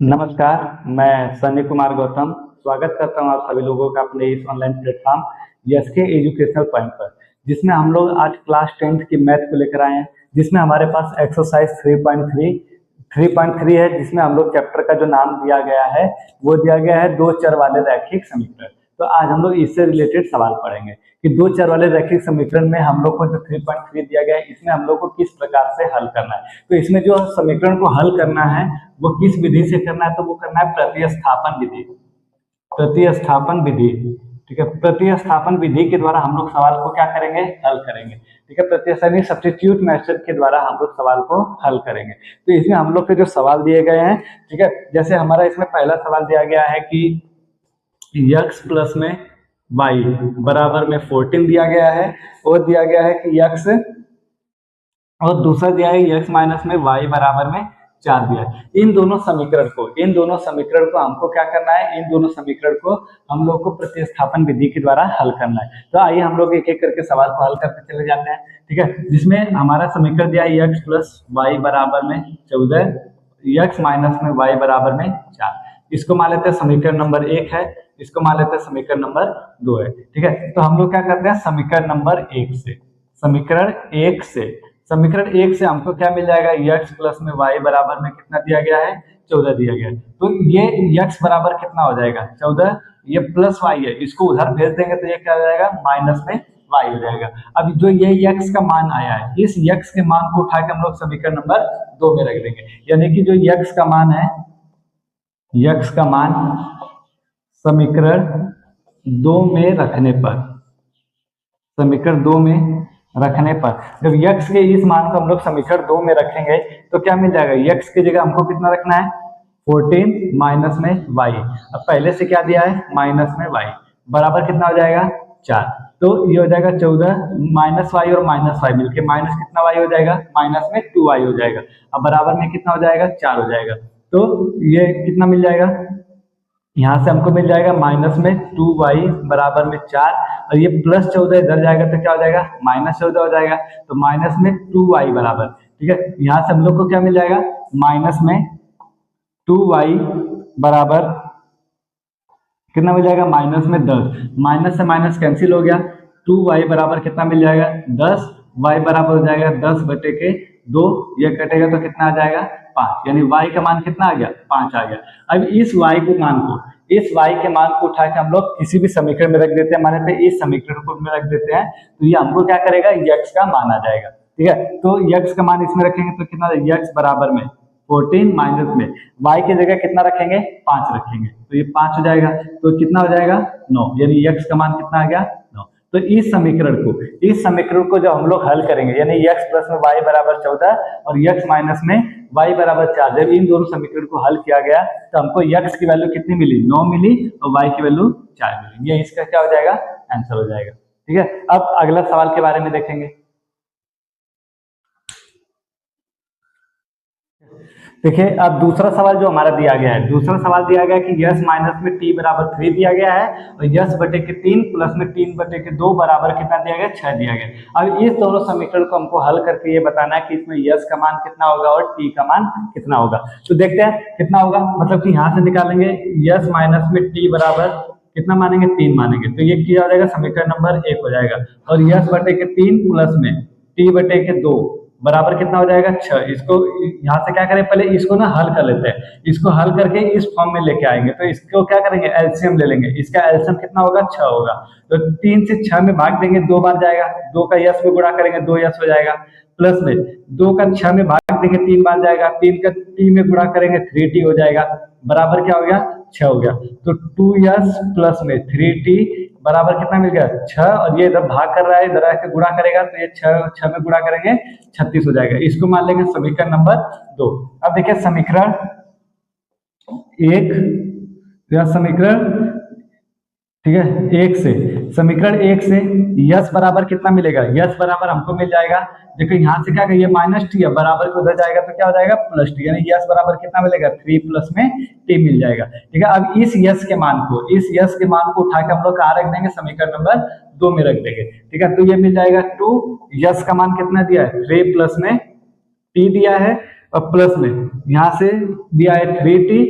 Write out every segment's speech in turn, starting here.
नमस्कार। मैं संजय कुमार गौतम स्वागत करता हूं आप सभी लोगों का अपने इस online platform SK educational point पर, जिसमें हम लोग आज क्लास 10th की मैथ को लेकर आए हैं। जिसमें हमारे पास एक्सरसाइज 3.3 है, जिसमें हम लोग चैप्टर का जो नाम दिया गया है वो दिया गया है दो चर वाले रैखिक समीकरण। तो आज हम लोग इससे रिलेटेड सवाल पढ़ेंगे कि दो चर वाले रैखिक समीकरण में हम लोग को जो 3.3 दिया गया है इसमें हम लोग को किस प्रकार से हल करना है। तो इसमें जो समीकरण को हल करना है वो किस विधि से करना है, तो वो करना है प्रतिस्थापन विधि। प्रतिस्थापन विधि, ठीक है। प्रतिस्थापन विधि के द्वारा हम लोग सवाल को क्या करेंगे, हल करेंगे, ठीक है। प्रतिस्थापन सब्स्टिट्यूट मेथड के द्वारा हम लोग सवाल को हल करेंगे। तो इसमें हम लोग के जो सवाल दिए गए हैं, ठीक है, जैसे हमारा इसमें पहला सवाल दिया गया है कि x प्लस में y बराबर में 14 दिया गया है, और दिया गया है कि x, और दूसरा दिया है x माइनस में y बराबर में 4 दिया है। इन दोनों समीकरण को हमको क्या करना है, इन दोनों समीकरण को हम लोग को प्रतिस्थापन विधि के द्वारा हल करना है। तो आइए हम लोग एक एक करके सवाल को हल करते चले जाते हैं, ठीक है। जिसमें हमारा समीकरण दिया है x प्लस वाई बराबर में 14, x माइनस में y बराबर में 4। इसको मान लेते हैं समीकरण नंबर 1 है, इसको मान लेते हैं समीकरण नंबर 2 है, ठीक है। तो हम लोग क्या करते हैं, समीकरण नंबर 1 से, समीकरण एक से हमको क्या मिल जाएगा, x प्लस में y बराबर में कितना दिया गया है, 14 दिया गया है। तो ये x बराबर कितना हो जाएगा, 14, ये प्लस y है, इसको उधर भेज देंगे तो ये क्या हो जाएगा, माइनस में y हो जाएगा। अब जो ये x का मान आया है, इस x के मान को उठा के हम लोग समीकरण नंबर 2 में रख देंगे। यानी कि जो x का मान है, x का मान समीकरण 2 में रखने पर, समीकरण 2 में रखने पर जब x के इस मान को हम लोग समीकरण 2 में रखेंगे तो क्या मिल जाएगा, x की जगह हमको कितना रखना है, 14 माइनस में y। अब पहले से क्या दिया है, माइनस में y बराबर कितना हो जाएगा, 4। तो ये हो जाएगा 14 माइनस y और माइनस y मिलके माइनस कितना y हो जाएगा, माइनस में 2y हो जाएगा। अब बराबर में कितना हो जाएगा, 4 हो जाएगा। तो ये कितना मिल जाएगा, यहाँ से हमको मिल जाएगा माइनस में 2y बराबर में 4, और ये प्लस 14 इधर जाएगा तो क्या हो जाएगा, माइनस 14 हो जाएगा। तो माइनस में 2y बराबर, ठीक है, यहाँ से हम लोग को क्या मिल जाएगा, माइनस में 2y बराबर कितना मिल जाएगा, माइनस में 10, माइनस से माइनस कैंसिल हो गया, 2y बराबर कितना मिल जाएगा, 10, y बराबर हो जाएगा 10 बटे के 2, ये कटेगा तो कितना आ जाएगा, 5, यानी y का मान कितना आ गया, 5 आ गया। अब इस y के मान को उठा के हम लोग किसी भी समीकरण में रख देते हैं, माने इस समीकरण को में रख देते हैं, तो ये हमको क्या करेगा, x का मान आ जाएगा, ठीक है। तो x का मान इसमें रखेंगे तो कितना, x बराबर में 14 माइनस में y की जगह कितना रखेंगे, 5 रखेंगे, तो ये 5 हो जाएगा। तो कितना हो जाएगा, 9, यानी x का मान कितना आ गया, 9। तो इस समीकरण को जब हम लोग हल करेंगे, यानी x प्लस में y बराबर 14 और x माइनस में y बराबर 4, जब इन दोनों समीकरण को हल किया गया तो हमको x की वैल्यू कितनी मिली, 9 मिली, और y की वैल्यू 4 मिली। ये इसका क्या हो जाएगा, आंसर हो जाएगा, ठीक है। अब अगला सवाल के बारे में देखेंगे। देखिए, अब दूसरा सवाल जो हमारा दिया गया है, दूसरा सवाल दिया गया है कि यस माइनस में t बराबर 3 दिया गया है, और यस बटे के 3 प्लस में 3 बटे के 2 बराबर कितना दिया गया, 6 दिया गया। अब इस दोनों समीकरण को हमको हल करके ये बताना है कि इसमें यस का मान कितना होगा और t का मान कितना होगा। तो देखते हैं कितना होगा, मतलब कि यहाँ से निकालेंगे यस माइनस में t बराबर कितना मानेंगे, 3 मानेंगे, तो ये क्या हो जाएगा, समीकरण नंबर 1 हो जाएगा। और यस बटे के 3 प्लस में t बटे के 2 बराबर कितना हो जाएगा, 6। इसको यहाँ से क्या करें, पहले इसको ना हल कर लेते हैं, इसको हल करके इस फॉर्म में लेके आएंगे। तो इसको क्या करेंगे, एलसीएम ले लेंगे, इसका एलसीएम कितना होगा, 6 होगा। तो 3 से 6 में भाग देंगे, 2 बार जाएगा, 2 का यस में गुणा करेंगे, 2 यस हो जाएगा, प्लस में 2 का 6 में भाग देंगे, 3 बार जाएगा, 3 का t में गुणा करेंगे, 3t हो जाएगा, बराबर क्या हो गया, 6 हो गया। तो 2s प्लस में 3t बराबर कितना मिल गया, 6, और ये इधर भाग कर रहा है, इधर आके गुणा करेगा तो ये 6 में गुणा करेंगे 36 हो जाएगा। इसको मान लेंगे समीकरण नंबर 2। अब देखिए समीकरण 1, यह समीकरण, ठीक है, समीकरण 1 से यस बराबर कितना मिलेगा, यस बराबर हमको मिल जाएगा, देखो यहाँ से क्या करिए, माइनस टी है, बराबर को उधर जाएगा तो क्या हो जाएगा, प्लस टी, यानी यस बराबर कितना मिलेगा, 3 प्लस में टी मिल जाएगा, ठीक है। अब इस यस के मान को उठा के हम लोग कहाँ रख देंगे, समीकरण नंबर 2 में रख देंगे, ठीक है। तो ये मिल जाएगा 2, यस का मान कितना दिया है, 3 प्लस में टी दिया है, और प्लस में यहाँ से दिया है 3t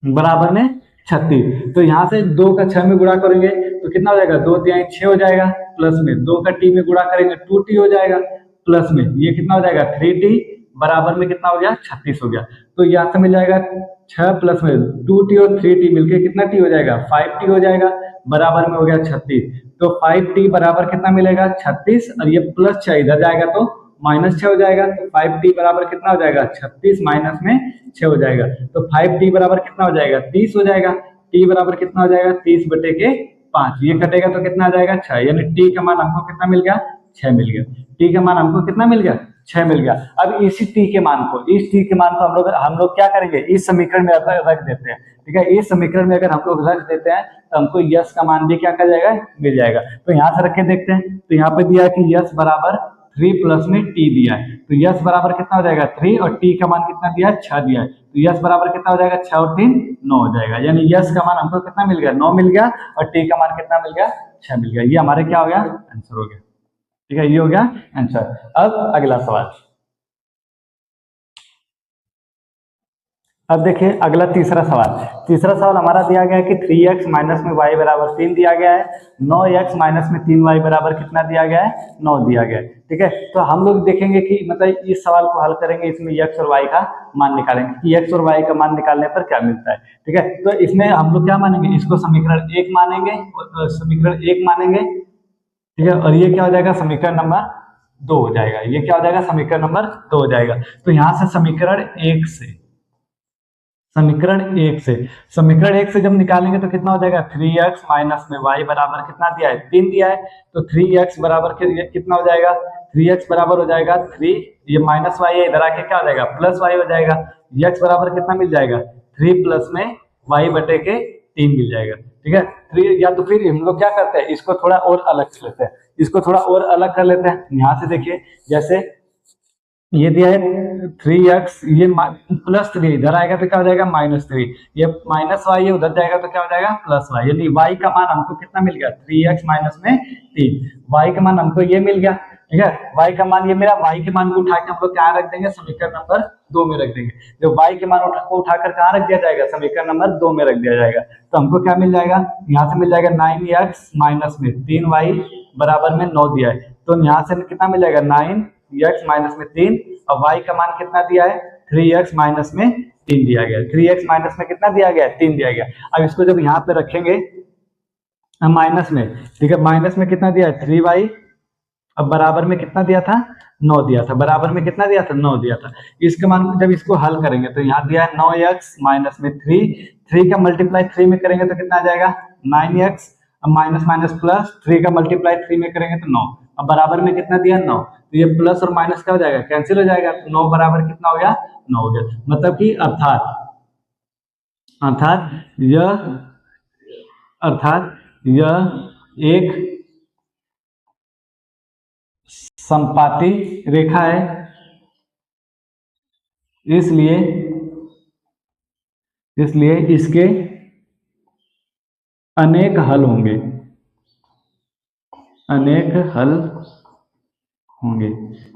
बराबर में 36। तो यहाँ से 2 का 6 में गुणा करेंगे तो कितना हो जाएगा, 2 तिहाई 6 हो जाएगा, प्लस में 2 का टी में गुणा करेंगे 2t हो जाएगा, प्लस में ये कितना हो जाएगा 3t, बराबर में कितना हो गया 36 हो गया। तो यहाँ से मिल जाएगा 6 प्लस में 2t और 3t मिलके कितना t हो जाएगा 5t हो जाएगा, बराबर में हो गया 36। तो 5t बराबर कितना मिलेगा 36, और ये प्लस 6 इधर जाएगा तो -6 हो जाएगा। तो 5t बराबर कितना हो जाएगा 36 माइनस में 6 हो जाएगा। तो 5t बराबर कितना हो जाएगा 30 हो जाएगा। t बराबर कितना हो जाएगा 30 बटे के 5, ये कटेगा तो कितना आ जाएगा 6, यानी t का मान हमको कितना मिल गया 6 मिल गया। t का मान हमको कितना मिल गया 6 मिल गया। अब इसी t के मान को, इस t के मान को हम लोग क्या करेंगे, इस समीकरण में रख देते हैं। ठीक है, इस समीकरण में अगर हम लोग रख देते हैं तो हमको यश का मान भी क्या कर जाएगा मिल जाएगा। तो यहाँ से रख के देखते हैं। तो यहाँ पे दिया है कि यश बराबर 3 प्लस में t दिया है, तो यश बराबर कितना हो जाएगा 3, और t का मान कितना दिया है 6 दिया है। तो यश बराबर कितना हो जाएगा 6 और 3 9 हो जाएगा, यानी यश का मान हमको कितना मिल गया 9 मिल गया, और t का मान कितना मिल गया 6 मिल गया। ये हमारे क्या हो गया आंसर हो गया। ठीक है, ये हो गया आंसर। अब अगला सवाल, अब देखिए अगला तीसरा सवाल। तीसरा सवाल हमारा दिया गया है कि 3x माइनस में y बराबर 3 दिया गया है, 9x माइनस में 3y बराबर कितना दिया गया है 9 दिया गया है। ठीक है, तो हम लोग देखेंगे कि मतलब इस सवाल को हल करेंगे, इसमें x और y का मान निकालेंगे कि x और y का मान निकालने पर क्या मिलता है। ठीक है, तो इसमें हम लोग क्या मानेंगे, इसको समीकरण 1 मानेंगे, समीकरण 1 मानेंगे। ठीक है, और ये क्या हो जाएगा समीकरण नंबर 2 हो जाएगा, ये क्या हो जाएगा समीकरण नंबर 2 हो जाएगा। तो यहाँ से समीकरण 1 से, समीकरण 1 से, समीकरण 1 से जब निकालेंगे तो कितना हो जाएगा 3x माइनस में y बराबर कितना दिया है 3 दिया है। तो 3x बराबर कितना हो जाएगा, 3x बराबर हो जाएगा 3, ये माइनस y है, इधर आके क्या हो जाएगा प्लस y हो जाएगा। x बराबर कितना मिल जाएगा 3 प्लस में y बटे के 3 मिल जाएगा। ठीक है, 3, या तो फिर हम लोग क्या करते हैं, इसको थोड़ा और अलग कर लेते हैं, इसको थोड़ा और अलग कर लेते हैं। यहाँ से देखिए, जैसे ये दिया है 3x, ये प्लस 3 इधर आएगा तो क्या हो जाएगा -3, ये माइनस वाई है उधर जाएगा तो क्या हो जाएगा प्लस वाई, यानी y का मान हमको कितना मिल गया 3x माइनस में 3, y का मान हमको ये मिल गया। ठीक है, y का मान ये मेरा, y के मान को उठा के हम लोग कहाँ रख देंगे समीकरण नंबर 2 में रख देंगे। जो y के मान को उठाकर कहाँ रख दिया जाएगा समीकरण नंबर 2 में रख दिया जाएगा। तो हमको क्या मिल जाएगा, यहाँ से मिल जाएगा 9x माइनस में 3y बराबर में 9 दिया है। तो यहाँ से कितना मिल जाएगा 9x माइनस में 3, और y का मान कितना दिया है 3x माइनस में 3 दिया गया, 3x माइनस में कितना दिया गया 3 दिया गया। अब इसको जब यहाँ पे रखेंगे माइनस में, ठीक है, माइनस में कितना दिया है 3y, अब बराबर में कितना दिया था 9 दिया था, बराबर में कितना दिया था 9 दिया था। इसके मान जब इसको हल करेंगे तो यहाँ दिया है 9x माइनस में 3 का मल्टीप्लाई 3 में करेंगे तो कितना आ जाएगा 9x, अब माइनस माइनस प्लस 3 का मल्टीप्लाई 3 में करेंगे तो 9, अब बराबर में कितना दिया 9, तो ये प्लस और माइनस क्या हो जाएगा कैंसिल हो जाएगा। तो 9 बराबर कितना हो गया 9 हो गया, मतलब कि अर्थात यह एक समपाती रेखा है, इसलिए इसके अनेक हल होंगे,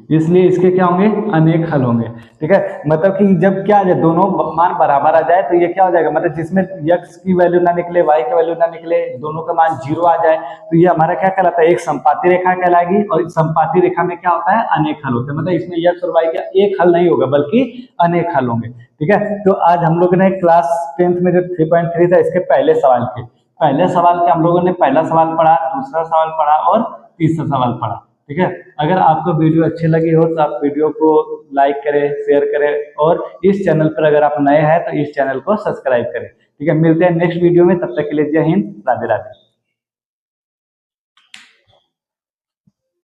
इसलिए इसके क्या होंगे अनेक हल होंगे। ठीक है, मतलब कि जब क्या आ जाए दोनों मान बराबर आ जाए तो ये क्या हो जाएगा, मतलब जिसमें x की वैल्यू ना निकले y की वैल्यू ना निकले, दोनों का मान 0 आ जाए, तो ये हमारा क्या कहलाता है एक समपाती रेखा कहलाएगी। और इस समपाती रेखा में क्या होता है अनेक हल होते हैं, मतलब इसमें x और y का एक हल नहीं होगा बल्कि अनेक हल होंगे। ठीक है, तो आज हम लोग ने क्लास 10th में जो 3.3 था इसके पहले सवाल के हम लोगों ने पहला सवाल पढ़ा, दूसरा सवाल पढ़ा और तीसरा सवाल पढ़ा। ठीक है, अगर आपको वीडियो अच्छी लगी हो तो आप वीडियो को लाइक करें, शेयर करें, और इस चैनल पर अगर आप नए हैं तो इस चैनल को सब्सक्राइब करें। ठीक है, मिलते हैं नेक्स्ट वीडियो में, तब तक के लिए जय हिंद, राधे राधे।